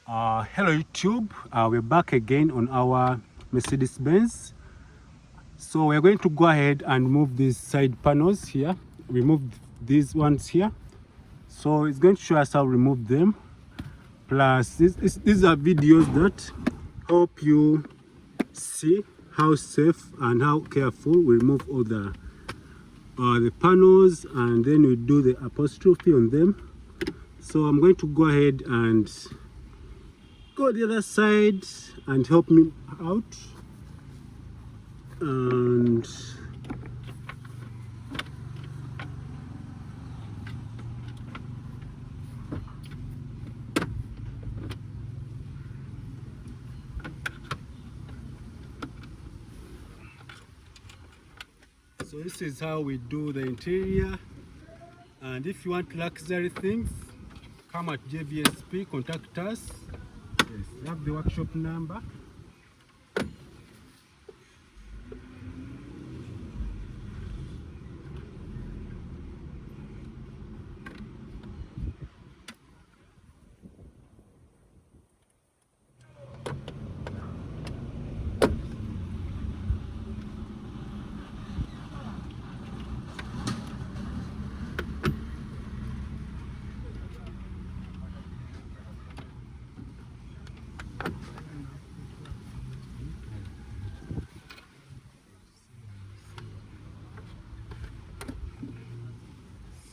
Hello YouTube, we're back again on our Mercedes-Benz. So we're going to go ahead and move these side panels here. Remove these ones here. So it's going to show us how to remove them. Plus these are videos that help you see how safe and how careful we remove all the panels, and then we do the apostrophe on them. So I'm going to go ahead and go the other side and help me out. And so this is how we do the interior. And if you want luxury things, come at JVSP, contact us. Yes, we have the workshop number.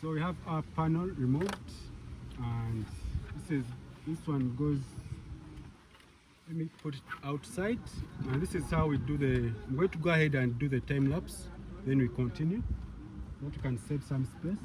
So we have our panel removed, and this one goes, let me put it outside, and this is how we do I'm going to go ahead and do the time lapse, then we continue. So you can save some space.